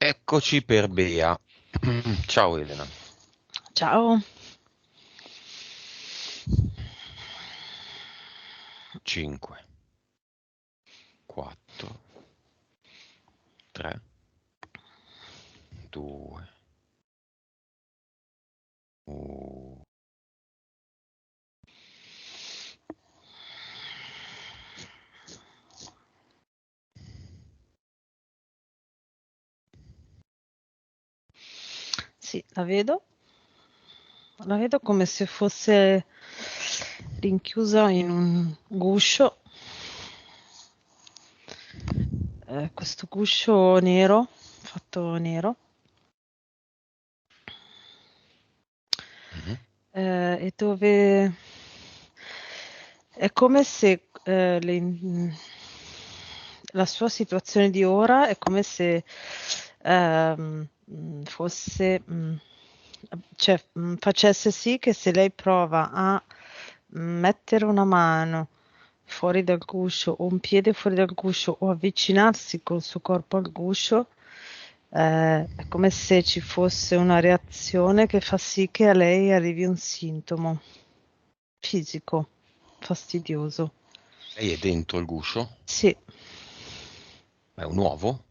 Eccoci per Bea. Ciao Elena. Ciao. 5, 4, 3, 2, 1. Sì, la vedo. La vedo come se fosse rinchiusa in un guscio. Questo guscio nero, fatto nero, e dove è come se la sua situazione di ora è come se fosse, cioè, facesse sì che se lei prova a mettere una mano fuori dal guscio o un piede fuori dal guscio o avvicinarsi col suo corpo al guscio, è come se ci fosse una reazione che fa sì che a lei arrivi un sintomo fisico fastidioso. Lei è dentro il guscio? Sì, È un uovo?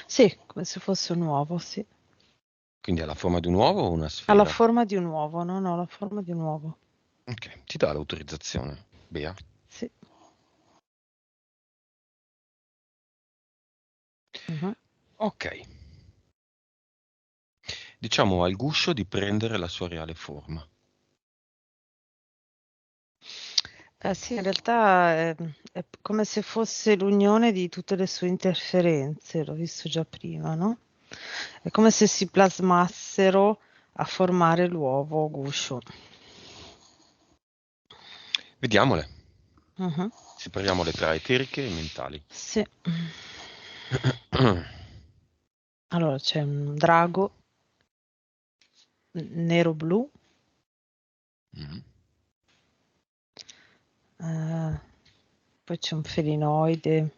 sì, come se fosse un uovo, sì. Quindi ha la forma di un uovo o una Ha la sfera? forma di un uovo, no, no, la forma di un uovo. Ok, ti dà l'autorizzazione, Bea. Sì. Mhm. Ok, diciamo al guscio di prendere la sua reale forma. Sì, in realtà è come se fosse l'unione di tutte le sue interferenze, l'ho visto già prima, no? È come se si plasmassero a formare l'uovo guscio. Vediamole. Mhm. Separiamole tra eteriche e mentali. Sì. Allora c'è un drago nero-blu, Mhm. eh, poi c'è un felinoide,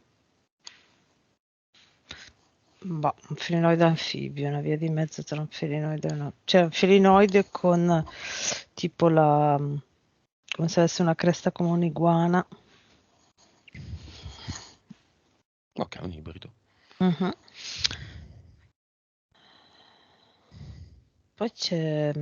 boh, un felinoide anfibio, una via di mezzo tra un felinoide e una... C'è un felinoide con tipo come se avesse una cresta come un'iguana. Ok, un ibrido. Mhm. Poi c'è...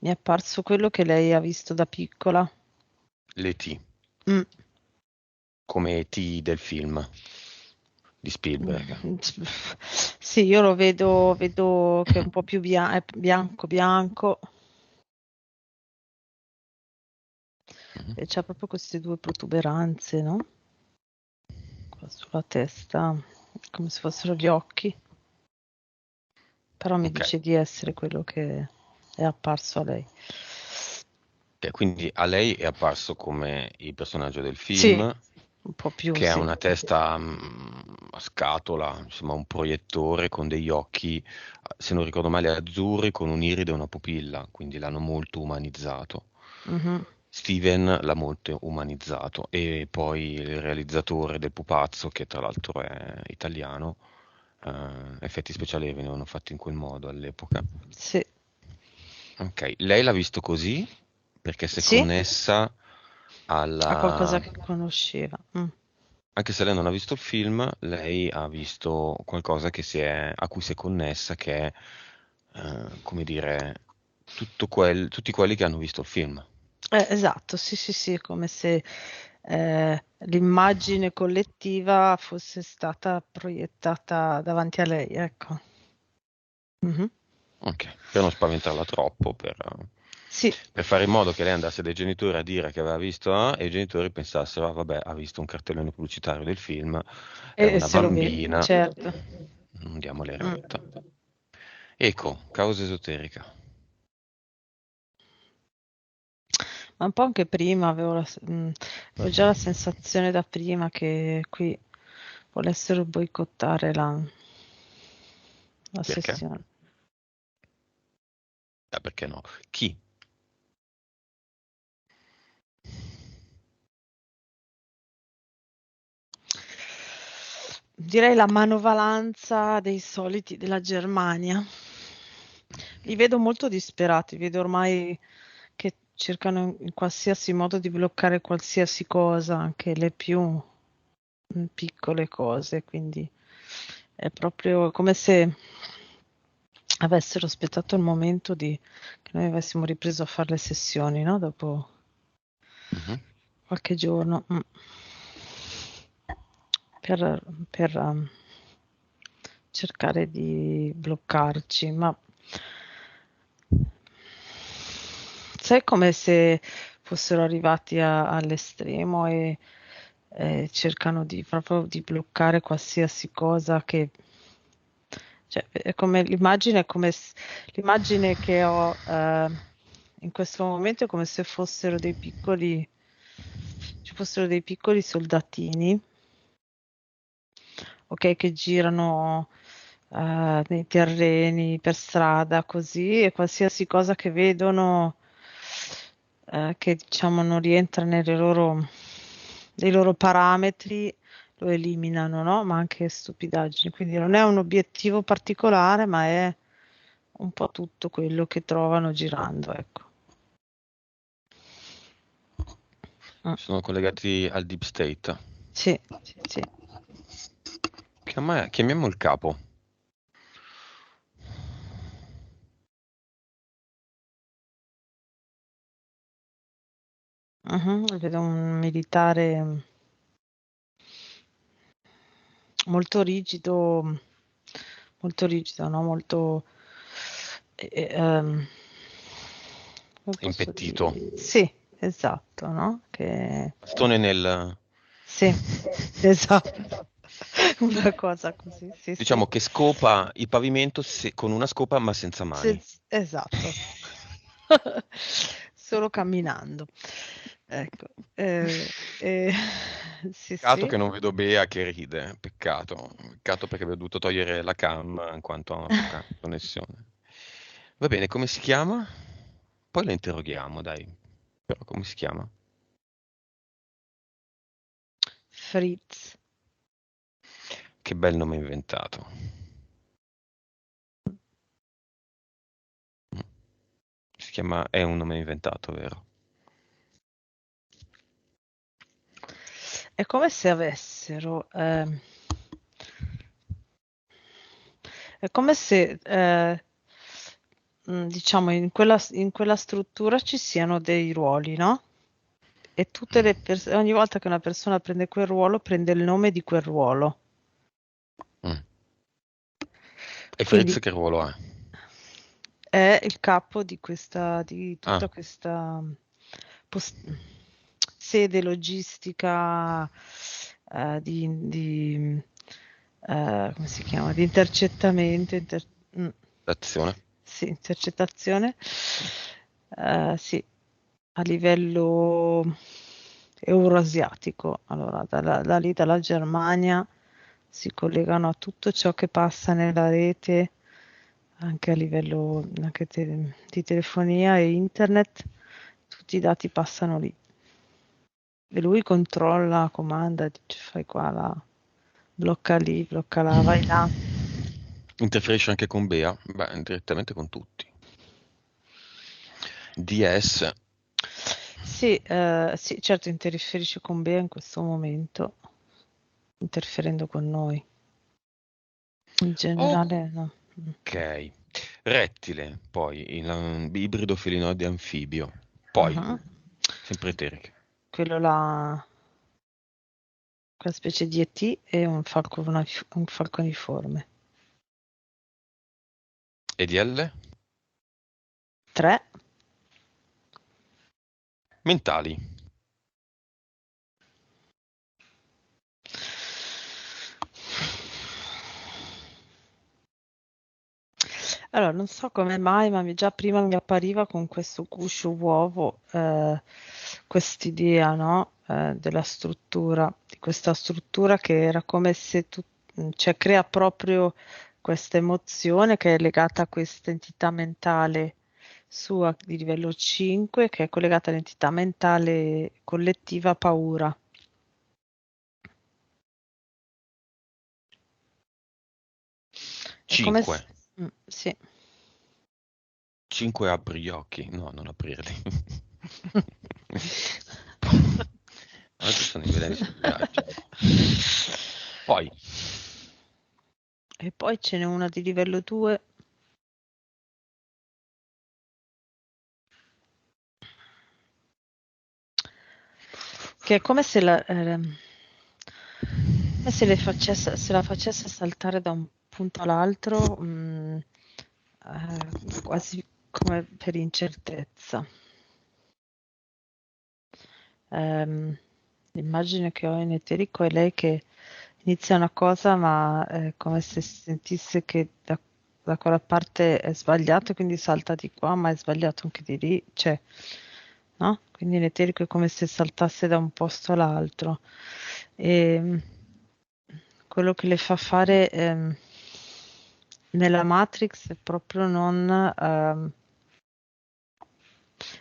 mi è apparso quello che lei ha visto da piccola. Le T, Mm. come T del film di Spielberg. Sì, io lo vedo che è un po' più è bianco bianco Mhm. e c'ha proprio queste due protuberanze, no? Qua sulla testa, come se fossero gli occhi, però mi Ok. dice di essere quello che è apparso a lei. Ok, quindi a lei è apparso come il personaggio del Sì, film, un po' più, che ha sì. una testa a scatola, insomma un proiettore con degli occhi, se non ricordo male, azzurri con un iride e una pupilla, quindi l'hanno molto umanizzato. Mhm. Steven l'ha molto umanizzato e poi il realizzatore del pupazzo, che tra l'altro è italiano, effetti speciali venivano fatti in quel modo all'epoca. Sì, Ok, lei l'ha visto così perché si è sì, connessa ha qualcosa alla... che conosceva. Mm. Anche se lei non ha visto il film, lei ha visto qualcosa a cui si è connessa, che è, come dire, tutti quelli che hanno visto il film. Esatto, sì, sì, sì, come se l'immagine collettiva fosse stata proiettata davanti a lei, ecco. Mhm. Ok, per non spaventarla troppo, Sì, per fare in modo che lei andasse dai genitori a dire che aveva visto e i genitori pensassero, "Ah, vabbè, ha visto un cartellone pubblicitario del film, è e una se lo vede, bambina, certo. non diamole Mm. retta." Ecco, causa esoterica. Ma un po' anche prima avevo già la sensazione da prima che qui volessero boicottare la Perché? sessione. Perché no? Chi? direi la manovalanza dei soliti della Germania. Li vedo molto disperati, vedo ormai che cercano in qualsiasi modo di bloccare qualsiasi cosa, anche le più piccole cose, quindi è proprio come se avessero aspettato il momento che noi avessimo ripreso a fare le sessioni, no? Dopo Mhm. qualche giorno, per cercare di bloccarci, ma sai come se fossero arrivati all'estremo e cercano proprio di bloccare qualsiasi cosa che, cioè, è come l'immagine, l'immagine che ho in questo momento è come se ci fossero dei piccoli soldatini, ok, che girano nei terreni, per strada, così, e qualsiasi cosa che vedono che diciamo non rientra nei loro parametri, lo eliminano, no? Ma anche stupidaggini. Quindi non è un obiettivo particolare, ma è un po' tutto quello che trovano girando, ecco. Mm. Sono collegati al Deep State. Sì, sì, sì. Chiamiamo il capo. Vedo un militare molto rigido, no? Molto, eh, ehm, come posso Impettito. dire? Sì, esatto, no? Che Bastone nel... sì, esatto, una cosa così, sì, sì. Diciamo che scopa il pavimento con una scopa ma senza mani. Esatto, solo camminando. Ecco, eh, sì, Peccato sì. che non vedo Bea che ride, peccato, peccato perché avevo dovuto togliere la cam in quanto ha una poca connessione. Va bene, come si chiama? Poi la interroghiamo, dai. Però come si chiama? Fritz. Che bel nome inventato. Mm. Si chiama, è un nome inventato, vero? È come se avessero, è come se, diciamo, in quella struttura ci siano dei ruoli, no? E ogni volta che una persona prende quel ruolo, prende il nome di quel ruolo. Mm. E Fritz Quindi che ruolo ha? è il capo di tutta Ah, questa pos- sede logistica come si chiama? Di intercettamento, mm, l'azione. sì, intercettazione, sì, a livello euroasiatico. Allora, da lì, dalla Germania, si collegano a tutto ciò che passa nella rete, anche a livello di telefonia e internet, tutti i dati passano lì. E lui controlla, comanda, dice fai qua, là, blocca lì, blocca là, vai là. Interferisce anche con Bea? Beh, direttamente con tutti. DS. Sì, sì, certo interferisce con Bea in questo momento, interferendo con noi. In generale no. Ok. Rettile, poi ibrido felinoide anfibio. Poi, Mhm. sempre eteriche. Quello là, quella specie di ET è un falconiforme. EDL? 3. Mentali. Allora, non so come mai, ma già prima mi appariva con questo guscio uovo quest'idea, no? Della struttura, di questa struttura che era come se cioè crea proprio questa emozione che è legata a questa entità mentale sua di livello 5, che è collegata all'entità mentale collettiva paura. È come 5. se... sì. 5 apri gli occhi. No, non aprirli. Oggi sono in violenza di viaggio. Poi, E poi ce n'è una di livello 2 che è come se come se se la facesse saltare da un punto all'altro, quasi come per incertezza. L'immagine che ho in eterico è lei che inizia una cosa, ma è come se sentisse che da quella parte è sbagliato, quindi salta di qua, ma è sbagliato anche di lì, cioè, no? Quindi in eterico è come se saltasse da un posto all'altro. E quello che le fa fare nella Matrix è proprio non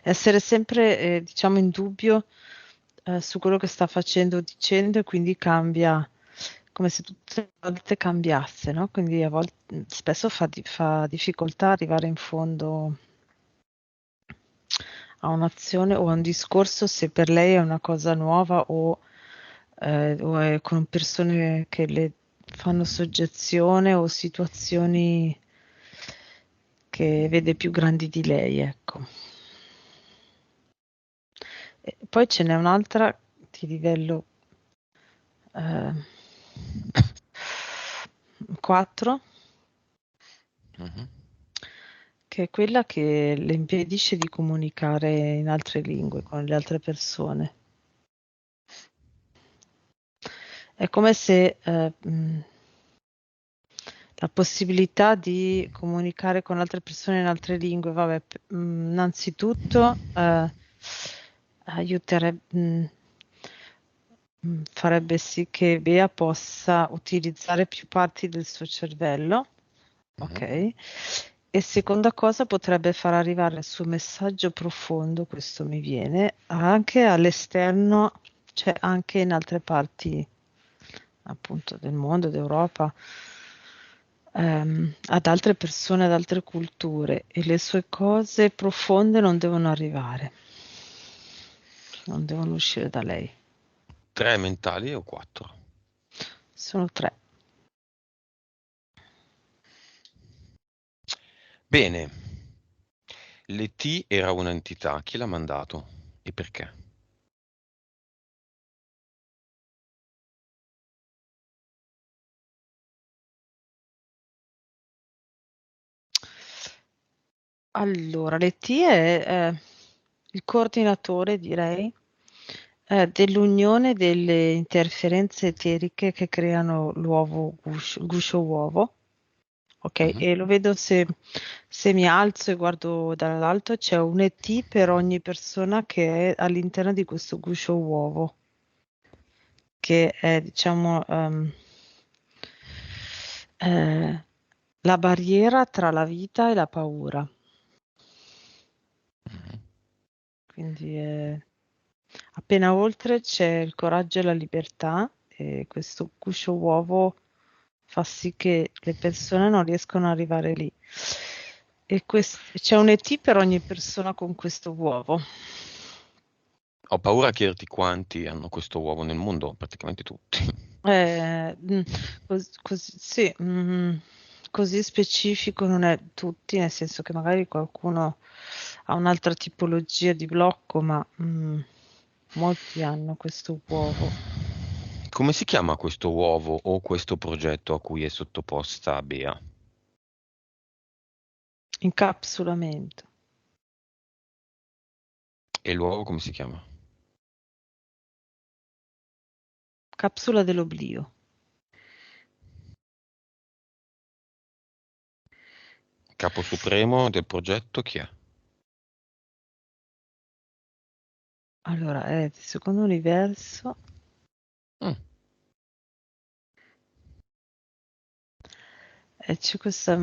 essere sempre, diciamo, in dubbio su quello che sta facendo o dicendo, e quindi cambia, come se tutte le volte cambiasse, no? Quindi a volte, spesso fa difficoltà arrivare in fondo a un'azione o a un discorso se per lei è una cosa nuova o è con persone che le fanno soggezione o situazioni che vede più grandi di lei, ecco. E poi ce n'è un'altra di livello 4, mhm. che è quella che le impedisce di comunicare in altre lingue con le altre persone. È come se la possibilità di comunicare con altre persone in altre lingue, vabbè, innanzitutto aiuterebbe, farebbe sì che Bea possa utilizzare più parti del suo cervello, Mhm. ok? E seconda cosa, potrebbe far arrivare il suo messaggio profondo, questo mi viene, anche all'esterno, cioè anche in altre parti appunto del mondo, d'Europa, ad altre persone, ad altre culture, e le sue cose profonde non devono arrivare, non devono uscire da lei. 3 mentali o 4? Sono 3. Bene, l'ET era un'entità. Chi l'ha mandato e perché? Allora, l'ET è il coordinatore, direi, dell'unione delle interferenze eteriche che creano l'uovo guscio uovo. Ok, Mhm. e lo vedo se mi alzo e guardo dall'alto, c'è un ET per ogni persona che è all'interno di questo guscio uovo, che è, diciamo, eh, la barriera tra la vita e la paura. Mhm. Quindi appena oltre c'è il coraggio e la libertà, e questo guscio uovo fa sì che le persone non riescono ad arrivare lì. E c'è un ET per ogni persona con questo uovo. Ho paura a chiederti quanti hanno questo uovo nel mondo, praticamente tutti. Eh, mm, sì, così specifico non è tutti, nel senso che magari qualcuno ha un'altra tipologia di blocco, ma molti hanno questo uovo. Come si chiama questo uovo o questo progetto a cui è sottoposta Bea? Incapsulamento, E l'uovo come si chiama? capsula dell'oblio. Capo supremo del progetto chi è? Allora, è il secondo universo Mm, e c'è questa,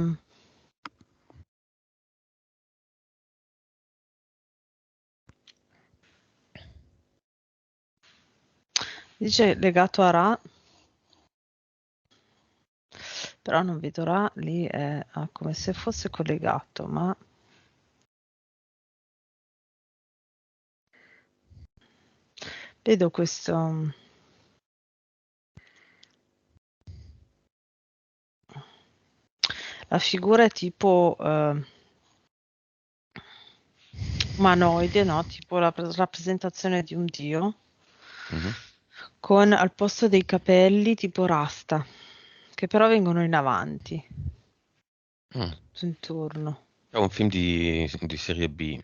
dice legato a Ra, Però non vedo là, lì è come se fosse collegato, ma vedo questo. La figura è tipo umanoide, no? Tipo la rappresentazione di un dio, Mhm. con al posto dei capelli tipo rasta, che però vengono in avanti, Mm. tutto intorno. È un film di serie B,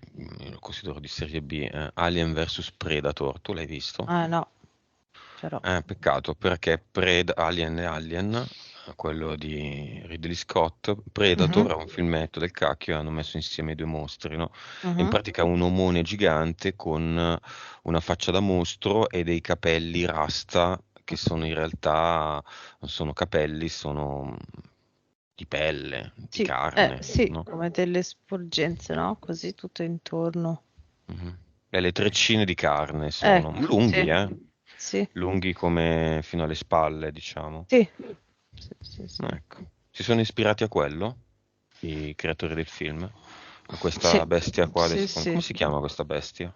lo considero di serie B, Alien vs Predator, tu l'hai visto? Ah no, però. Peccato perché Alien e Alien, quello di Ridley Scott, Mhm, Predator è un filmetto del cacchio e hanno messo insieme i due mostri, no? In mhm. pratica un omone gigante con una faccia da mostro e dei capelli rasta che sono in realtà non sono capelli, sono di pelle, di Sì, carne, sì, no? come delle sporgenze, no? Così tutto intorno. Mhm. E le treccine di carne sono Ecco, lunghi, sì, sì, lunghi come fino alle spalle, diciamo. sì, sì, sì, sì. Ecco. Si sono ispirati a quello, i creatori del film, a Sì, questa bestia qua. sì, Come sì. si chiama questa bestia?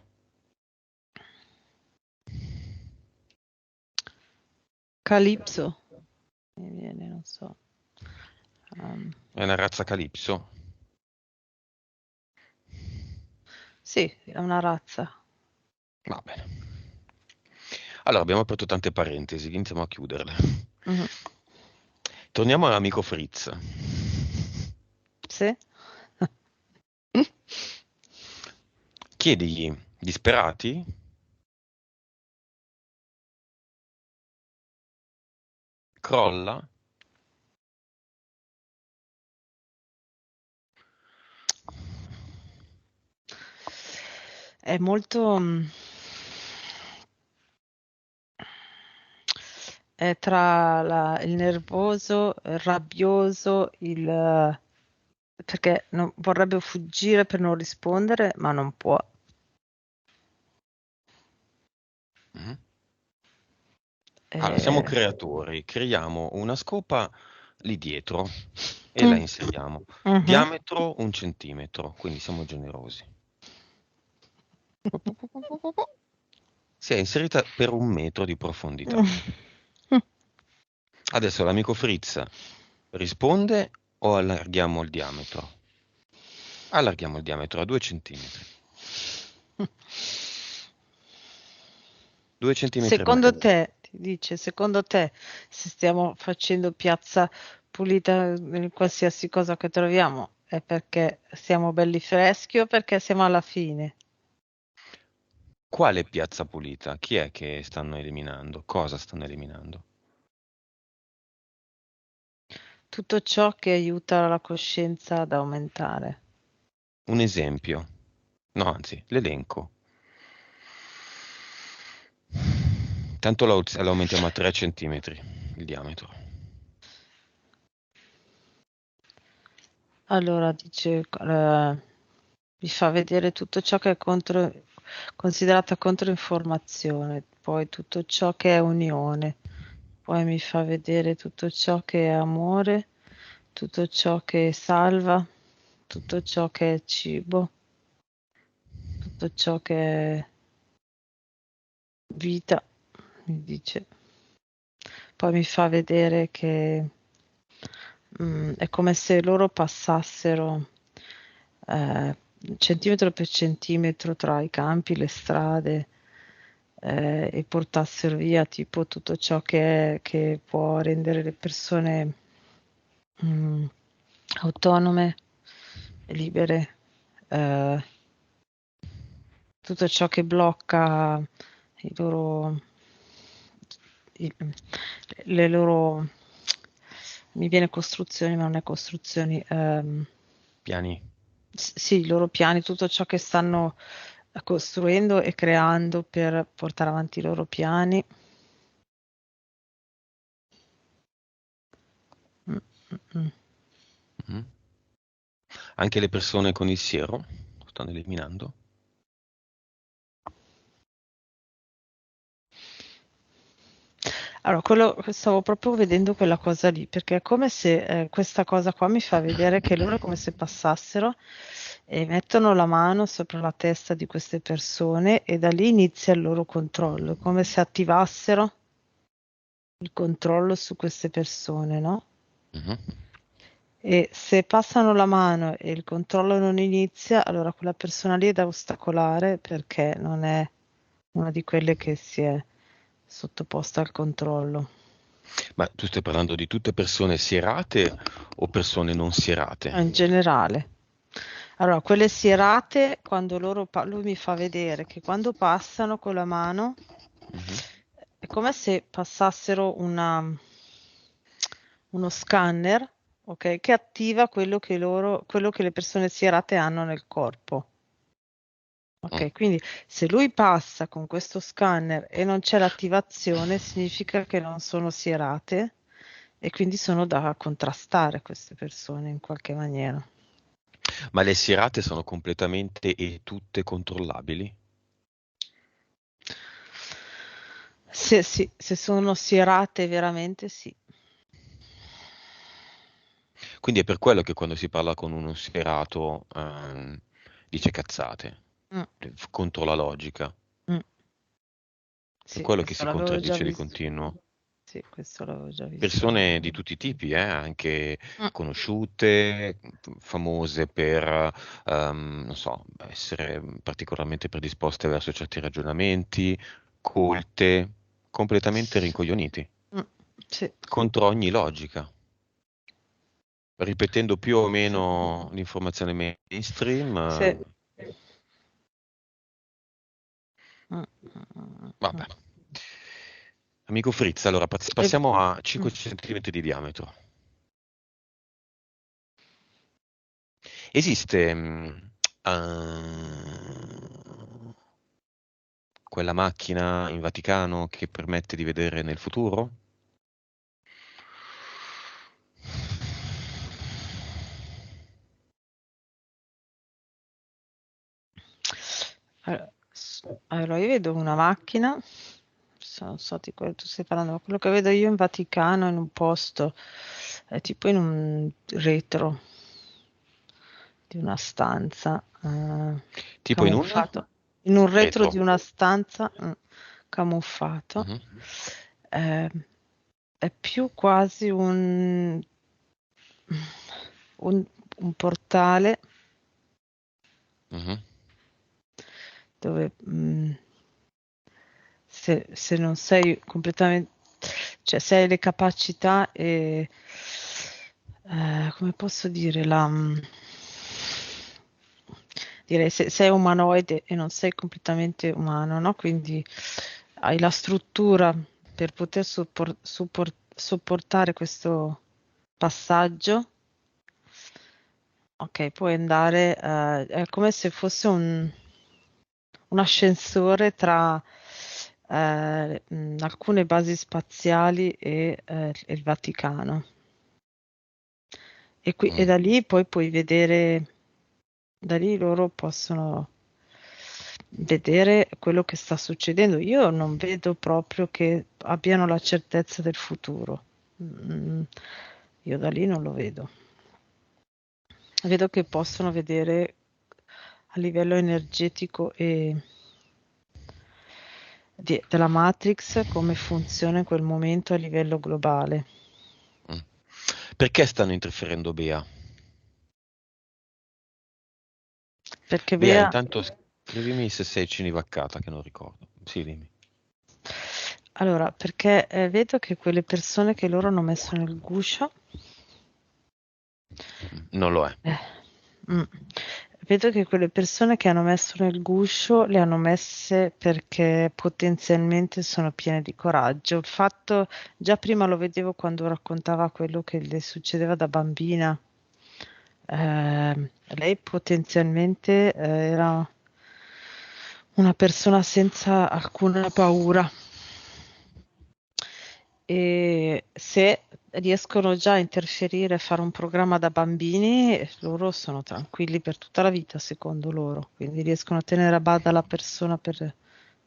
Calypso, mi viene, non so. Um, È una razza Calypso. sì, è una razza. Va bene. Allora, abbiamo aperto tante parentesi, iniziamo a chiuderle. Mhm. Torniamo all'amico Fritz. Sì? Chiedigli, disperati? Crolla? È molto. È tra il nervoso, il rabbioso, perché vorrebbe fuggire per non rispondere, ma non può. Mhm. Allora, siamo Eh, creatori, creiamo una scopa lì dietro e la mm, inseriamo. mhm. Diametro 1 centimetro, quindi siamo generosi. Si è inserita per 1 metro di profondità. Adesso l'amico Fritz risponde o allarghiamo il diametro? Allarghiamo il diametro a 2 centimetri. 2 centimetri e Secondo mezzo. te, ti dice, secondo te, se stiamo facendo piazza pulita in qualsiasi cosa che troviamo, è perché siamo belli freschi o perché siamo alla fine? Quale piazza pulita? Chi è che stanno eliminando? Cosa stanno eliminando? Tutto ciò che aiuta la coscienza ad aumentare. Un esempio. No, anzi, l'elenco. Tanto lo aumentiamo a 3 centimetri il diametro. Allora dice, mi fa vedere tutto ciò che è considerata controinformazione, poi tutto ciò che è unione, poi mi fa vedere tutto ciò che è amore, tutto ciò che salva, tutto ciò che è cibo, tutto ciò che è vita, mi dice. Poi mi fa vedere che è come se loro passassero eh, centimetro per centimetro tra i campi, le strade e portassero via tipo tutto ciò che può rendere le persone mm, autonome e libere, eh, tutto ciò che blocca i loro, i- le loro, mi viene costruzioni, ma non è costruzioni, Piani. sì, i loro piani, tutto ciò che stanno costruendo e creando per portare avanti i loro piani. Mm, mm, mm. Mhm. Anche le persone con il siero lo stanno eliminando. Allora, stavo proprio vedendo quella cosa lì, perché è come se questa cosa qua mi fa vedere che loro è come se passassero e mettono la mano sopra la testa di queste persone e da lì inizia il loro controllo, come se attivassero il controllo su queste persone, no? Mhm. E se passano la mano e il controllo non inizia, allora quella persona lì è da ostacolare perché non è una di quelle che si è sottoposta al controllo. Ma tu stai parlando di tutte persone sierate o persone non sierate? In generale. Allora, quelle sierate, quando lui mi fa vedere che quando passano con la mano Mhm. è come se passassero uno scanner, ok, che attiva quello che le persone sierate hanno nel corpo. Mm. Ok, quindi se lui passa con questo scanner e non c'è l'attivazione, significa che non sono sierate e quindi sono da contrastare queste persone in qualche maniera. Ma le sierate sono completamente e tutte controllabili? Sì, se sono sierate veramente sì. Quindi è per quello che quando si parla con uno sierato dice cazzate, Mm, contro la logica. mm. È Sì, quello che questo si l'avevo già contraddice di visto. continuo. Sì, questo l'avevo già visto. Persone di tutti i tipi, anche Mm, conosciute, famose per, non so, essere particolarmente predisposte verso certi ragionamenti, colte, completamente rincoglioniti, mm, sì, contro ogni logica, ripetendo più o meno l'informazione mainstream. sì. Mm, mm. Vabbè. Amico Fritz, allora E- passiamo a mm. 5 centimetri di diametro. Esiste quella macchina in Vaticano che permette di vedere nel futuro? Allora, io vedo una macchina, non so di quello che tu stai parlando, ma quello che vedo io in Vaticano, in un posto, è tipo in un retro di una stanza, Tipo in un camuffato, in un retro di retro. una stanza, camuffato. Mhm, Eh, è più quasi un, un portale mhm, dove se non sei completamente, cioè se hai le capacità e, come posso dire, direi se sei umanoide e non sei completamente umano, no? Quindi hai la struttura per poter sopportare questo passaggio. Ok, puoi andare, è come se fosse un ascensore tra alcune basi spaziali e il Vaticano. E mm. da lì poi puoi vedere, da lì loro possono vedere quello che sta succedendo. Io non vedo proprio che abbiano la certezza del futuro. Mm, io da lì non lo vedo. Vedo che possono vedere a livello energetico e della Matrix come funziona in quel momento a livello globale. Mm. Perché stanno interferendo Bea? Perché Bea, Bea, intanto scrivimi se sei cinivaccata, che non ricordo. Sì, dimmi. allora, perché vedo che quelle persone che loro hanno messo nel guscio, Non lo è. eh, mm, vedo che quelle persone che hanno messo nel guscio le hanno messe perché potenzialmente sono piene di coraggio. Il fatto, già prima lo vedevo quando raccontava quello che le succedeva da bambina. Lei potenzialmente era una persona senza alcuna paura e se riescono già a interferire e fare un programma da bambini, loro sono tranquilli per tutta la vita, secondo loro, quindi riescono a tenere a bada la persona per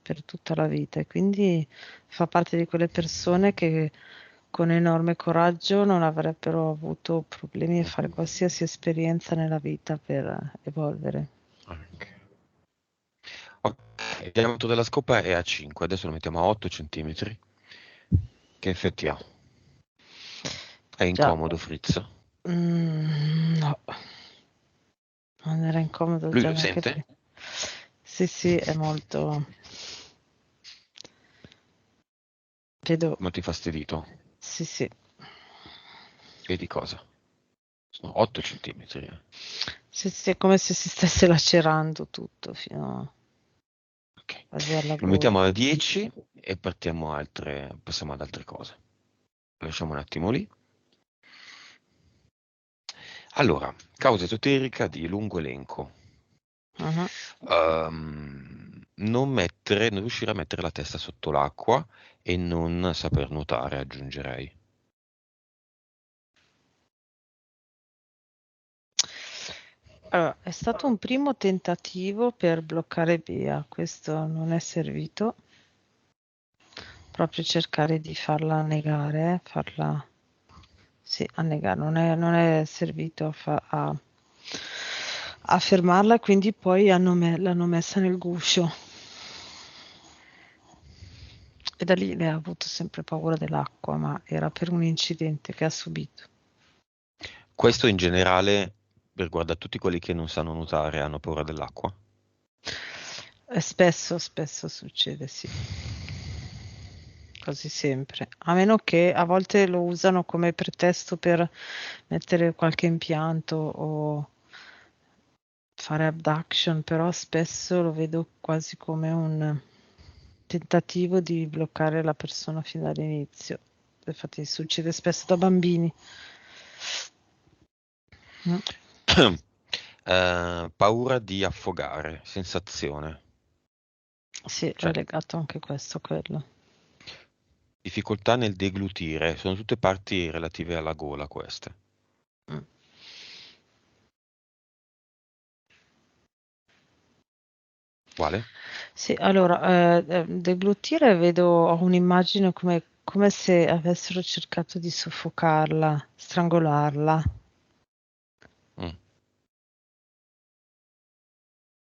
per tutta la vita, e quindi fa parte di quelle persone che con enorme coraggio non avrebbero avuto problemi a fare qualsiasi esperienza nella vita per evolvere. Ok. Ok, il diametro della scopa è a 5, adesso lo mettiamo a 8 centimetri. Che effetti ha? È Già, incomodo, Fritz? no, non era incomodo Lui già lo neanche sente? prima. Sì, sì, è molto... Vedo, Molto infastidito. sì, sì, E di cosa? Sono 8 centimetri. sì, sì, è come se si stesse lacerando tutto fino Ok. quasi alla Lo gola. mettiamo a 10 e passiamo ad altre cose. Lo lasciamo un attimo lì. Allora, causa esoterica di lungo elenco. Mhm. Non riuscire a mettere la testa sotto l'acqua e non saper nuotare, aggiungerei. Allora, è stato un primo tentativo per bloccare Bea, questo non è servito, proprio cercare di farla negare, farla, sì, a negare, non è servito a fermarla, quindi poi l'hanno messa nel guscio e da lì lei ha avuto sempre paura dell'acqua, ma era per un incidente che ha subito. Questo in generale riguarda tutti quelli che non sanno nuotare e hanno paura dell'acqua. E spesso succede, sì. Quasi sempre, a meno che a volte lo usano come pretesto per mettere qualche impianto o fare abduction, però spesso lo vedo quasi come un tentativo di bloccare la persona fin dall'inizio. Infatti succede spesso da bambini. Mm. Paura di affogare, sensazione, Sì, è cioè legato anche questo a quello. difficoltà nel deglutire, sono tutte parti relative alla gola queste. Mm. Quale? Sì, allora, deglutire vedo, ho un'immagine come se avessero cercato di soffocarla, strangolarla. Mm.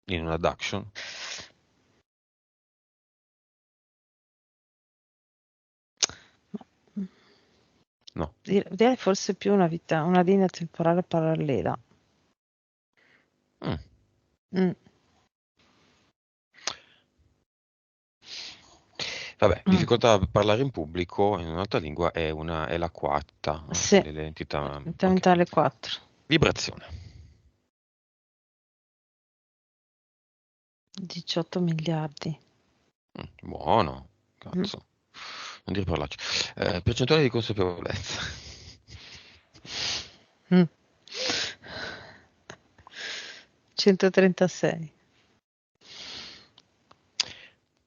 In una adduction? Mm, No. direi forse più una linea temporale parallela. Mm. Mm, Vabbè, mm. difficoltà a parlare in pubblico in un'altra lingua è la quarta, Sì, dell'entità. Ok. mentale 4, Vibrazione. 18 miliardi. Buono. Mm, Cazzo. Non dire parolacce. Percentuale di consapevolezza. mm. 136,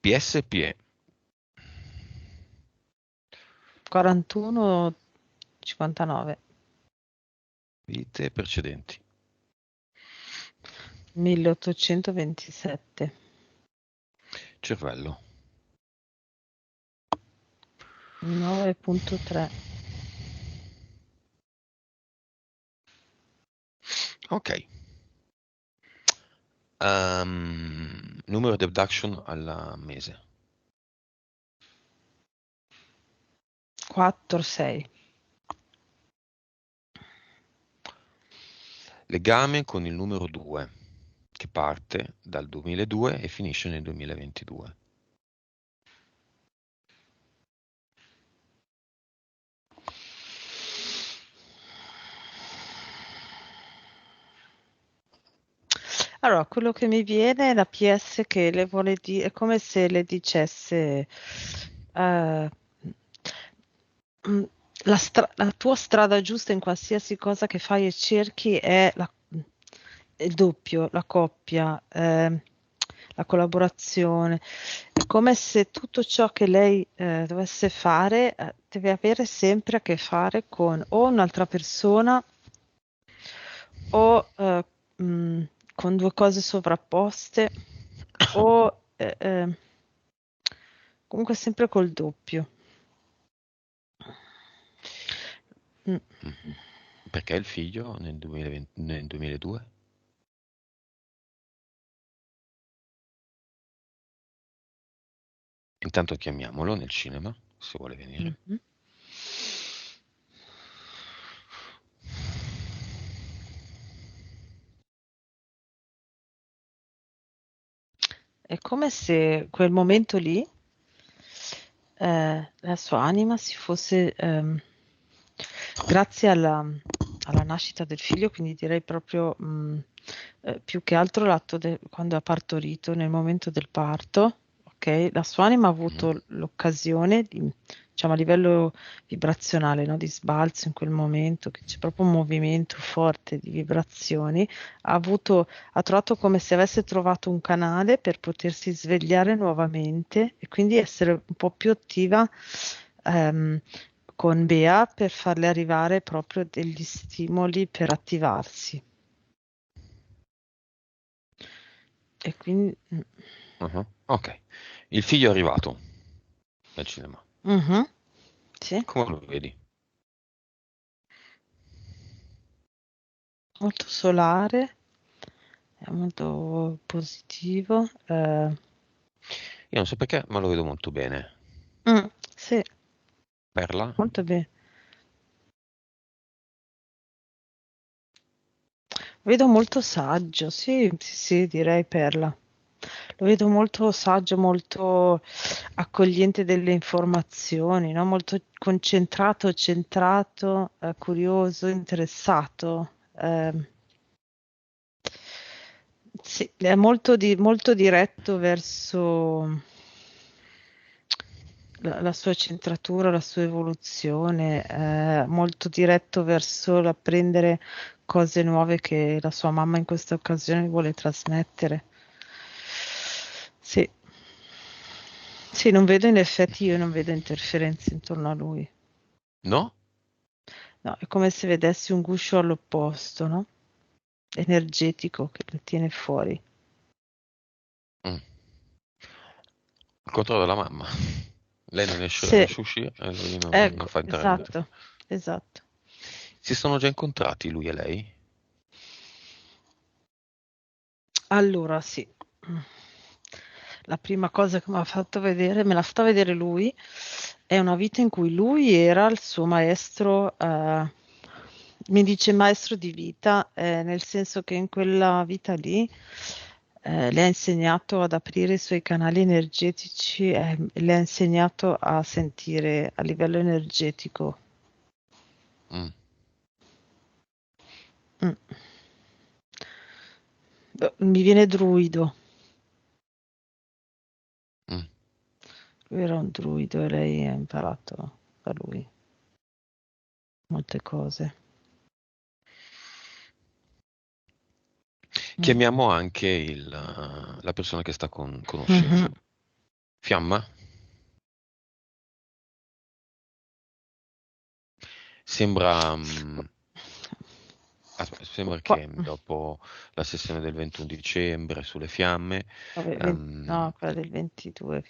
PSPE. 41, 59, Vite precedenti. 1827, Cervello. 9.3. Ok. Numero di abduction al mese. 4, 6. Legame con il numero 2, che parte dal 2002 e finisce nel 2022. Allora, quello che mi viene è la PS che le vuole dire, è come se le dicesse eh, mm, la tua strada giusta in qualsiasi cosa che fai e cerchi è il doppio, la coppia, la collaborazione. È come se tutto ciò che lei dovesse fare deve avere sempre a che fare con o un'altra persona o con due cose sovrapposte o Comunque sempre col doppio. Mm. Mhm. Perché il figlio nel 2020 nel 2002? Intanto chiamiamolo nel cinema, se vuole venire. Mhm. È come se quel momento lì la sua anima si fosse, grazie alla nascita del figlio, quindi direi proprio più che altro quando ha partorito, nel momento del parto, ok? La sua anima ha Mm. avuto l'occasione di, diciamo, a livello vibrazionale, no? Di sbalzo in quel momento, che c'è proprio un movimento forte di vibrazioni, ha trovato come se avesse trovato un canale per potersi svegliare nuovamente e quindi essere un po' più attiva ehm, con Bea per farle arrivare proprio degli stimoli per attivarsi. E quindi Ah, ok. Il figlio è arrivato al cinema. mhm, sì, Come lo vedi? molto solare, è molto positivo. Io non so perché, ma lo vedo molto bene. Sì, Perla? molto bene. Vedo molto saggio, sì, sì, sì, direi Perla. Lo vedo molto saggio, molto accogliente delle informazioni, no? Molto concentrato, centrato, curioso, interessato. Sì, è molto diretto verso la sua centratura, la sua evoluzione, molto diretto verso l'apprendere cose nuove che la sua mamma in questa occasione vuole trasmettere. Sì, sì, non vedo in effetti, io non vedo interferenze intorno a lui. No? No, è come se vedessi un guscio all'opposto, no? Energetico che lo tiene fuori. Mm. Il controllo della mamma. Lei non Sì, riesce a uscire e lui non ecco, fa entrare dentro. esatto, esatto. Si sono già incontrati lui e lei? Allora, sì. La prima cosa che mi ha fatto vedere, me la fa vedere lui, è una vita in cui lui era il suo maestro, mi dice maestro di vita, nel senso che in quella vita lì le ha insegnato ad aprire i suoi canali energetici, le ha insegnato a sentire a livello energetico. Mm, Mm. Mi viene druido. mm. Lui era un druido e lei ha imparato da lui molte cose. Mm. Chiamiamo anche la persona che sta Mhm. conoscendo. Fiamma? Sembra, sembra Qua, che dopo la sessione del 21 dicembre sulle fiamme, vabbè, ehm, no, quella del 22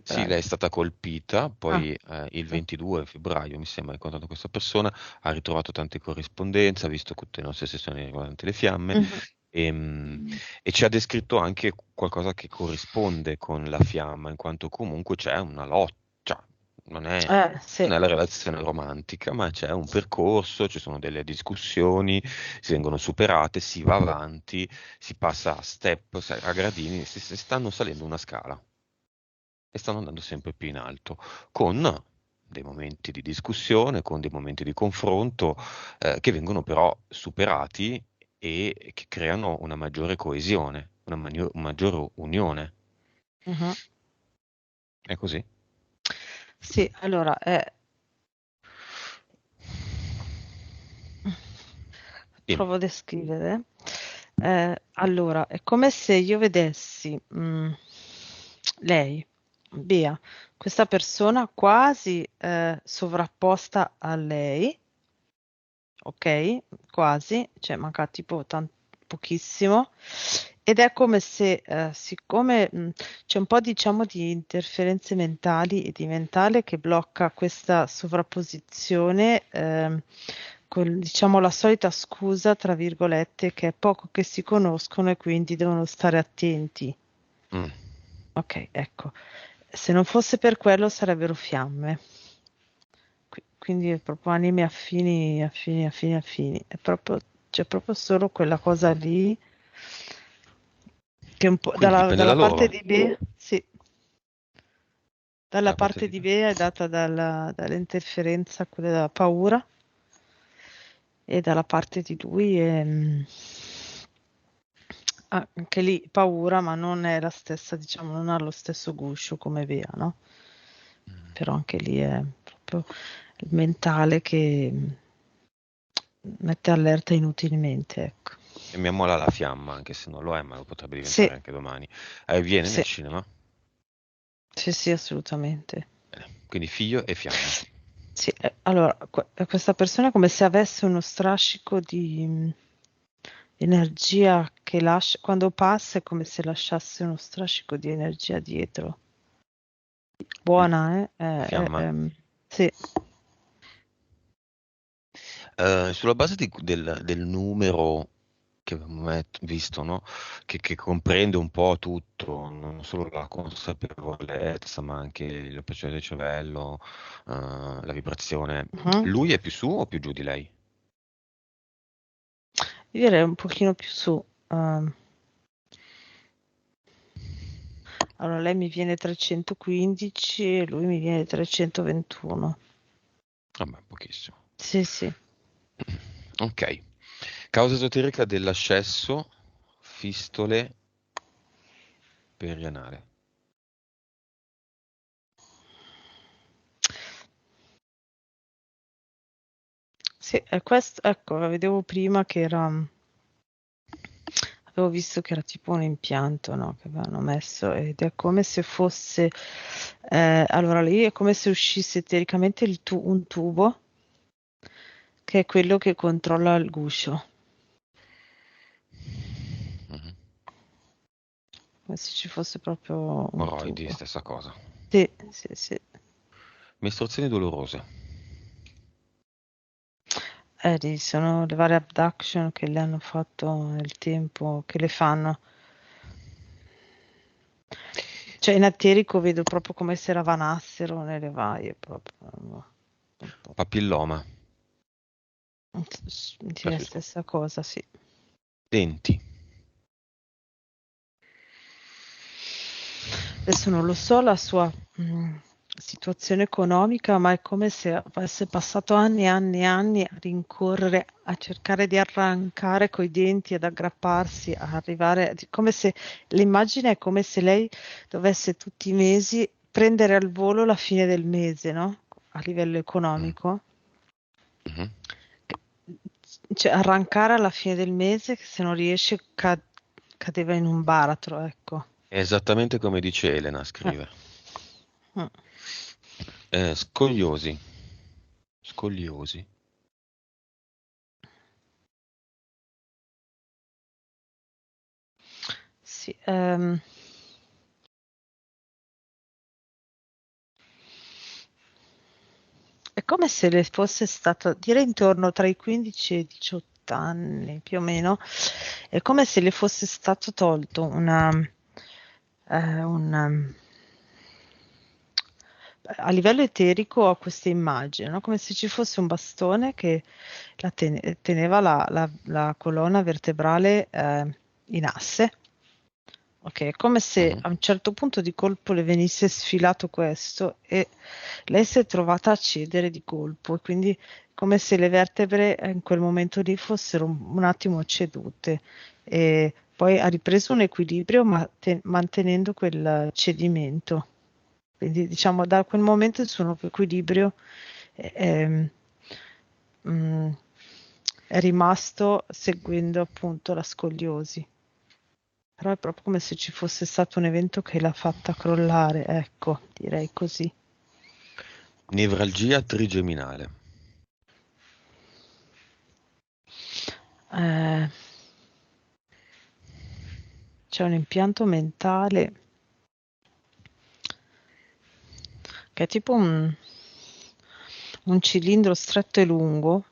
sì, lei è febbraio. stata colpita, Ah, poi il ok. 22 febbraio, mi sembra, ha incontrato questa persona, ha ritrovato tante corrispondenze, ha visto tutte le nostre sessioni riguardanti le fiamme Mhm. e ci ha descritto anche qualcosa che corrisponde con la fiamma, in quanto comunque c'è una lotta, cioè, non è, Sì. non è la relazione romantica, ma c'è un percorso, ci sono delle discussioni, si vengono superate, si va avanti, si passa a step, a gradini, si stanno salendo una scala e stanno andando sempre più in alto, con dei momenti di discussione, con dei momenti di confronto, che vengono però superati e che creano una maggiore coesione, maggiore unione. Mhm. È così? Sì, allora, Dimmi. provo a descrivere. Allora, è come se io vedessi lei, Bea, questa persona quasi sovrapposta a lei, ok? Quasi, cioè manca tipo pochissimo, ed è come se, siccome c'è un po' diciamo di interferenze mentali e di mentale che blocca questa sovrapposizione, con diciamo la solita scusa, tra virgolette, che è poco che si conoscono e quindi devono stare attenti. Mm. Ok, ecco. Se non fosse per quello sarebbero fiamme. Quindi è proprio anime affini, affini, affini, affini. C'è proprio solo quella cosa lì che un po' Quindi dipende da dalla parte loro, di B, sì, dalla dalla parte parte di di te. B è data dall'interferenza, quella della paura, e dalla parte di lui è anche lì paura, ma non è la stessa, diciamo, non ha lo stesso guscio come Bea, no? Però anche lì è proprio il mentale che mette allerta inutilmente, ecco. Chiamiamola la fiamma, anche se non lo è, ma lo potrebbe Sì, diventare anche domani. Viene nel sì, cinema? sì, sì, assolutamente. Bene. Quindi figlio e fiamma. Sì, allora, questa persona è come se avesse uno strascico di energia che lascia, quando passa è come se lasciasse uno strascico di energia dietro. L- Buona, eh? Fiamma. Sì. Sulla base del numero che abbiamo visto, no? Che comprende un po' tutto, non solo la consapevolezza, ma anche la pressione del cervello, la vibrazione. Mhm. Lui è più su o più giù di lei? Io direi un pochino più su. Allora, lei mi viene 315 e lui mi viene 321. Vabbè, pochissimo. Sì, sì. Ok. Causa esoterica dell'ascesso, fistole perianale. Sì, è questo, ecco, vedevo prima che era, avevo visto che era tipo un impianto, no, che avevano messo ed è come se fosse, allora lì è come se uscisse teoricamente un tubo che è quello che controlla il guscio, Mhm. come se ci fosse proprio un Oroidi, tubo. stessa cosa. Sì, sì, sì. Mestruazioni dolorose. Sono le varie abduction che le hanno fatto nel tempo, che le fanno. Cioè in atterico vedo proprio come se ravanassero nelle varie proprio. Un po'. Papilloma. Sì, è la Capisco. stessa cosa, sì. Denti. Adesso non lo so la sua situazione economica, ma è come se avesse passato anni e anni e anni a rincorrere, a cercare di arrancare coi denti, ad aggrapparsi, a arrivare, come se l'immagine è come se lei dovesse tutti i mesi prendere al volo la fine del mese, no? A livello Mm. economico. Mhm. Cioè, arrancare alla fine del mese, che se non riesce cadeva in un baratro, ecco. È esattamente come dice Elena, Eh, scrive. mm. Scogliosi. Scogliosi. Sì, è come se le fosse stato, direi intorno tra i 15 e i 18 anni, più o meno, è come se le fosse stato tolto un, a livello eterico ho questa immagine, no? Come se ci fosse un bastone che teneva la colonna vertebrale in asse. Ok, è come se Mhm. a un certo punto di colpo le venisse sfilato questo e lei si è trovata a cedere di colpo, e quindi come se le vertebre in quel momento lì fossero un attimo cedute e poi ha ripreso un equilibrio ma mantenendo quel cedimento. Quindi diciamo da quel momento il suo nuovo equilibrio è, è, mm, è rimasto seguendo appunto la scogliosi. Però è proprio come se ci fosse stato un evento che l'ha fatta crollare, ecco, direi così. Nevralgia trigeminale. Eh, c'è un impianto mentale che è tipo un cilindro stretto e lungo,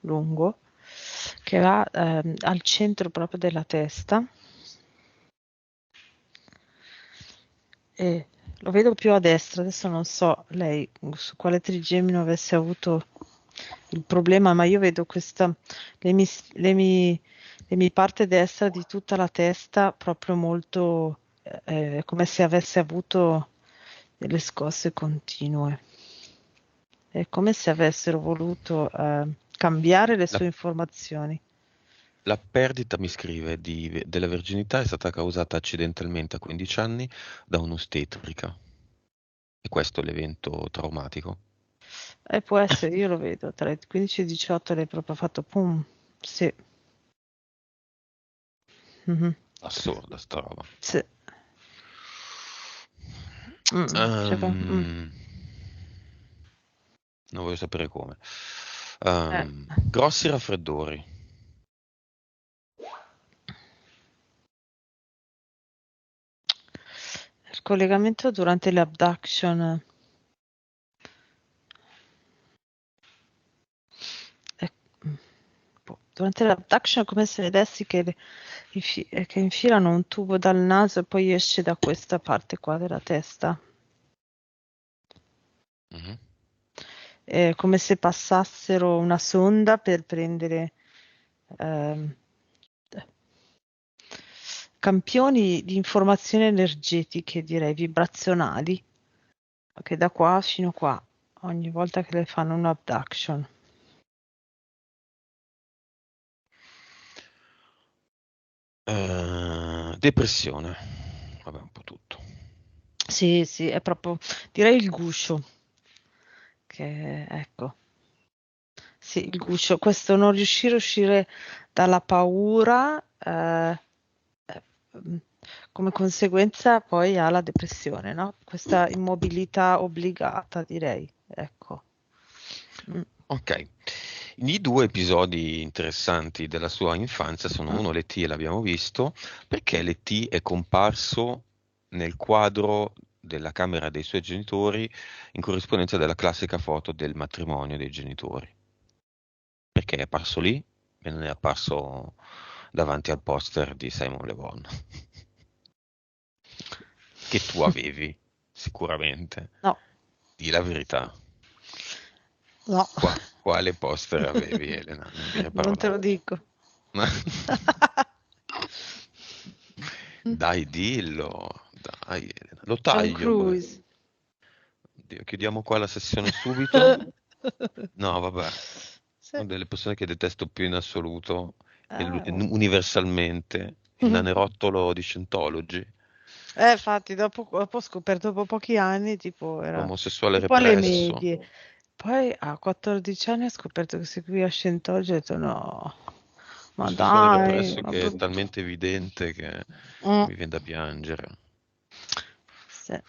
che va al centro proprio della testa, e lo vedo più a destra. Adesso non so lei su quale trigemino avesse avuto il problema, ma io vedo questa l'emiparte destra di tutta la testa proprio molto come se avesse avuto delle scosse continue. È come se avessero voluto cambiare le La, sue informazioni. la perdita, mi scrive, della verginità è stata causata accidentalmente a 15 anni da un'ostetrica. E questo è l'evento traumatico. Può essere, io lo vedo, tra i 15 e i 18 lei proprio ha fatto pum, sì. Mhm. Assurda sta roba. Sì. Cioè, Ehm, Non voglio sapere come. eh. Grossi raffreddori. Il collegamento durante l'abduction. Durante l'abduction è come se vedessi che infilano un tubo dal naso e poi esce da questa parte qua della testa. Mhm. È come se passassero una sonda per prendere ehm, campioni di informazioni energetiche, direi vibrazionali, che da qua fino a qua, ogni volta che le fanno un abduction. Depressione. Vabbè, un po' tutto. Sì, sì, è proprio, direi il guscio, che ecco, sì, il guscio, questo non riuscire a uscire dalla paura, mm, come conseguenza poi ha la depressione, no? Questa immobilità obbligata, direi, ecco. Mm. Ok. I due episodi interessanti della sua infanzia sono Mm. uno, l'E.T., e l'abbiamo visto, perché l'E.T. è comparso nel quadro della camera dei suoi genitori in corrispondenza della classica foto del matrimonio dei genitori. Perché è apparso lì e non è apparso davanti al poster di Simon Le Bon, che tu avevi, sicuramente. No, Dì la verità. no, Quale poster avevi, Elena? Non dire non te lo parolacce. dico. Dai, dillo. Dai, Elena. Lo John taglio. Cruise. Oddio, chiudiamo qua la sessione subito. No, vabbè. Sì. Una delle persone che detesto più in assoluto, e Oh. universalmente, il nanerottolo di Scientology, Infatti, dopo ho scoperto dopo pochi anni, tipo, era omosessuale tipo alle represso. medie. Poi a 14 anni ho scoperto che seguiva Scientology e ho detto no, ma Omosessuale dai, represso ma che è brutto. talmente evidente che Mm, mi viene da piangere. sì.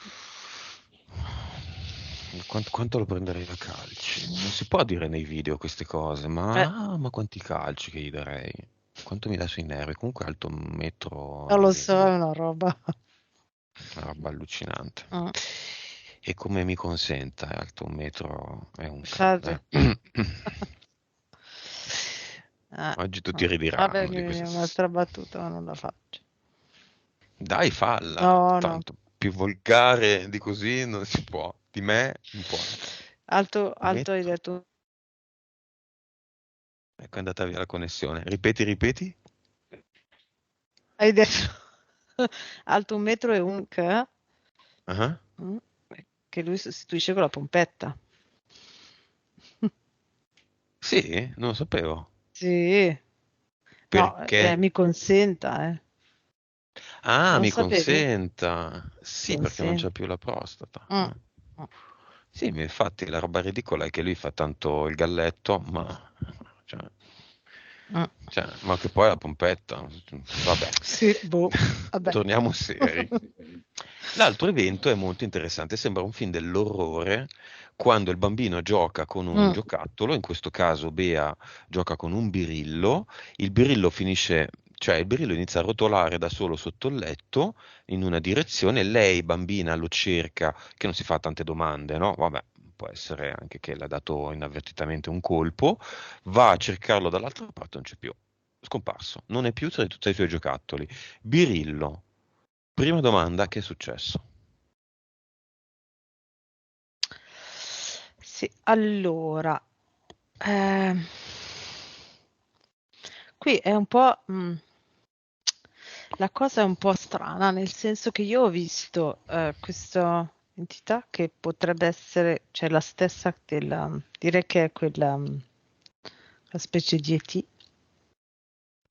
Quanto lo prenderei a calci? Non si può dire nei video queste cose, Eh, ma quanti calci che gli darei? Quanto mi dà sui nervi? Comunque è alto 1,20 non lo m, so, è una roba. una roba allucinante. Mm, E come mi consenta, è alto 1 m e un infatti. Oggi tutti No. Vabbè, rideranno mi di viene questa. un'altra battuta, ma non la faccio. Dai, falla. No, no. Tanto più volgare di così non si può. Di me non puoi. Alto, alto hai Metto. detto. Ecco, è andata via la connessione. Ripeti, ripeti. Hai detto alto 1 metro e un che? Ah. Mm, che lui sostituisce con la pompetta. Sì, non lo sapevo. Sì, no, Perché? mi consenta, eh. Ah, Non mi sapevi? consenta. Sì, perché non c'è Consenta. più la prostata. Mm, mm, Sì, ma infatti la roba ridicola è che lui fa tanto il galletto, cioè, mm. ma che poi la pompetta. Vabbè, Sì, boh, vabbè. torniamo seri. L'altro evento è molto interessante, sembra un film dell'orrore quando il bambino gioca con un giocattolo, in questo caso Bea gioca con un birillo, il birillo finisce, Cioè il birillo inizia a rotolare da solo sotto il letto in una direzione, lei, bambina, lo cerca, che non si fa tante domande, no? Vabbè, può essere anche che le ha dato inavvertitamente un colpo, va a cercarlo dall'altra parte, non c'è più, scomparso, non è più tra tutti i suoi giocattoli. Birillo, prima domanda, che è successo? Sì, allora, ehm, qui è un po', la cosa è un po' strana, nel senso che io ho visto questa entità che potrebbe essere, cioè la stessa della, direi che è quella, la specie di ET,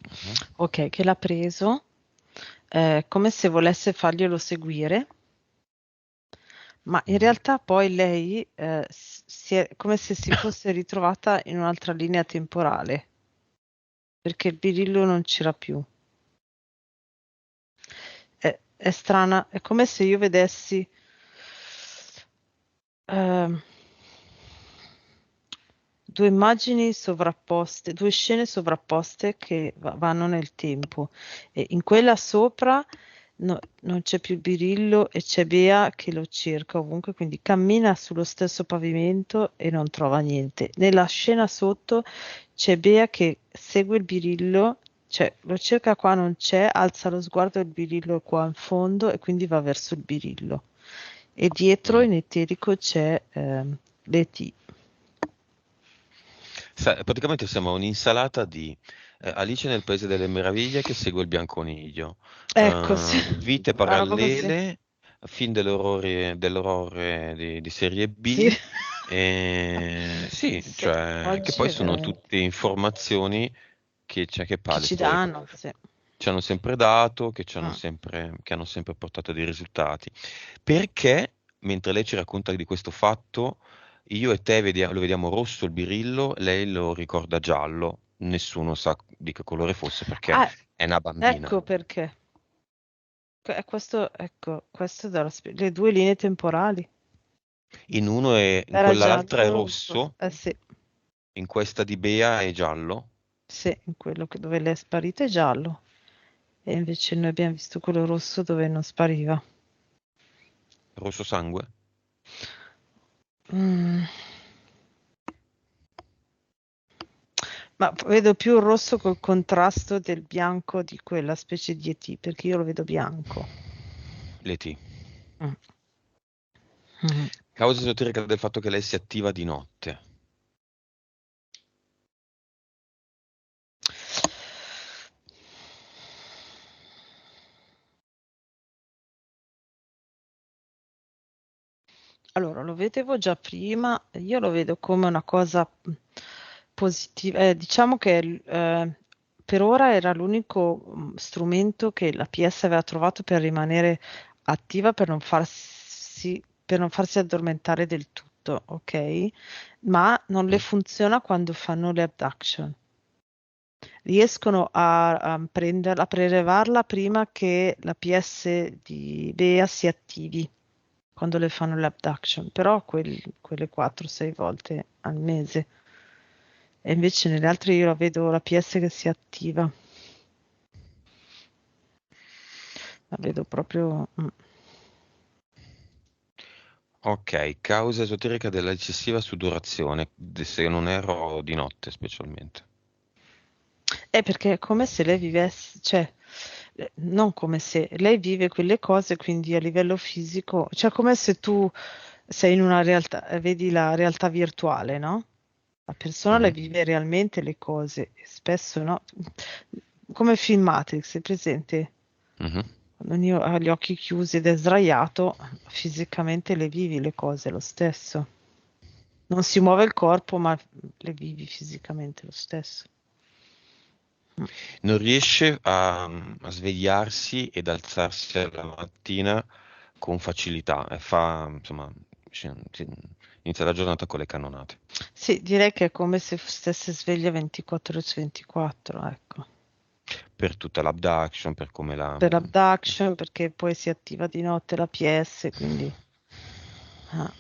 Mhm. ok, che l'ha preso, come se volesse farglielo seguire, ma in Mhm. realtà poi lei si è come se si fosse ritrovata in un'altra linea temporale, perché il birillo non c'era più. È strana, è come se io vedessi ehm, due immagini sovrapposte, due scene sovrapposte che vanno nel tempo. E in quella sopra non c'è più il birillo e c'è Bea che lo cerca ovunque, quindi cammina sullo stesso pavimento e non trova niente. Nella scena sotto c'è Bea che segue il birillo, cioè lo cerca qua, non c'è, alza lo sguardo e il birillo è qua in fondo e quindi va verso il birillo. E dietro Mm. in eterico c'è l'ET. Praticamente siamo un'insalata di Alice nel Paese delle Meraviglie che segue il bianconiglio, Ecco, sì, vite una roba così. parallele, film dell'orrore di serie Sì, B, sì, sì, cioè, che oggi poi è sono veramente tutte informazioni che che palle ci storie danno, sì. ci hanno sempre dato, Mm. che hanno sempre portato dei risultati. Perché, mentre lei ci racconta di questo fatto, io e te lo vediamo rosso il birillo, lei lo ricorda giallo, nessuno sa di che colore fosse perché Ah, è una bambina. ecco perché. È questo, ecco, questo le due linee temporali. In Era quell'altra è giallo, rosso, sì, in questa di Bea è giallo, sì, in quello dove lei è sparita è giallo. E invece noi abbiamo visto quello rosso dove non spariva. rosso sangue. Mm. Ma vedo più il rosso col contrasto del bianco di quella specie di ET, perché io lo vedo bianco. Le T. Mm. Mm. Causa esoterica del fatto che lei si attiva di notte. Allora, lo vedevo già prima, io lo vedo come una cosa positiva. Diciamo che per ora era l'unico strumento che la PS aveva trovato per rimanere attiva, per non farsi addormentare del tutto, ok? Ma non le Mm? funziona quando fanno le abduction. Riescono a prelevarla prima che la PS di Bea si attivi quando le fanno l'abduction, però quelle 4-6 volte al mese. E invece nelle altre io la vedo la PS che si attiva, la vedo proprio. Ok, causa esoterica dell'eccessiva sudorazione, se non erro di notte specialmente. È perché è come se lei vivesse, cioè, non come se lei vive quelle cose, quindi a livello fisico, cioè come se tu sei in una realtà, vedi la realtà virtuale, no? La persona le Mhm, vive realmente le cose, e spesso no. Come film Matrix, è presente? mhm. Quando uno ha gli occhi chiusi ed è sdraiato, fisicamente le vivi le cose lo stesso. Non si muove il corpo, ma le vivi fisicamente lo stesso. Mm. Non riesce a svegliarsi ed alzarsi alla mattina con facilità e fa, insomma, inizia la giornata con le cannonate. Sì, direi che è come se stesse sveglia 24 ore su 24, ecco. Per tutta l'abduction, per come la... Per abduction, perché poi si attiva di notte la PS, quindi. Ah.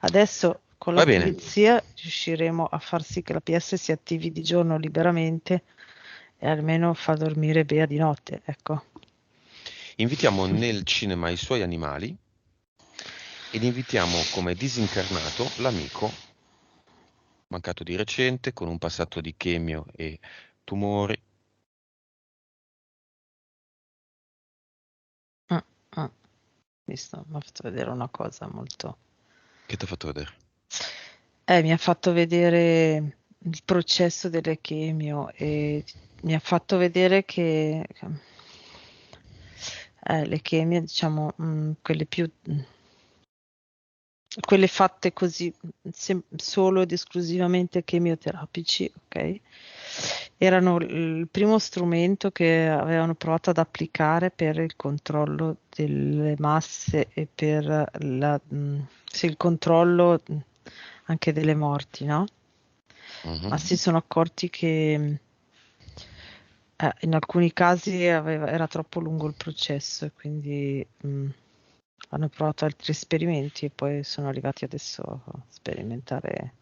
Adesso con la Va bene, pulizia riusciremo a far sì che la PS si attivi di giorno liberamente e almeno fa dormire Bea di notte, ecco. Invitiamo nel cinema i suoi animali ed invitiamo come disincarnato l'amico, mancato di recente, con un passato di chemio e tumori. Mm, mm. Visto, mi ha fatto vedere una cosa molto... Che ti ha fatto vedere? Mi ha fatto vedere il processo delle chemio e mi ha fatto vedere che le chemie, diciamo, quelle più, quelle fatte così, solo ed esclusivamente chemioterapici, ok? Erano il primo strumento che avevano provato ad applicare per il controllo delle masse e per sì, il controllo anche delle morti, no? Ma si sono accorti che in alcuni casi era troppo lungo il processo e quindi hanno provato altri esperimenti e poi sono arrivati adesso a sperimentare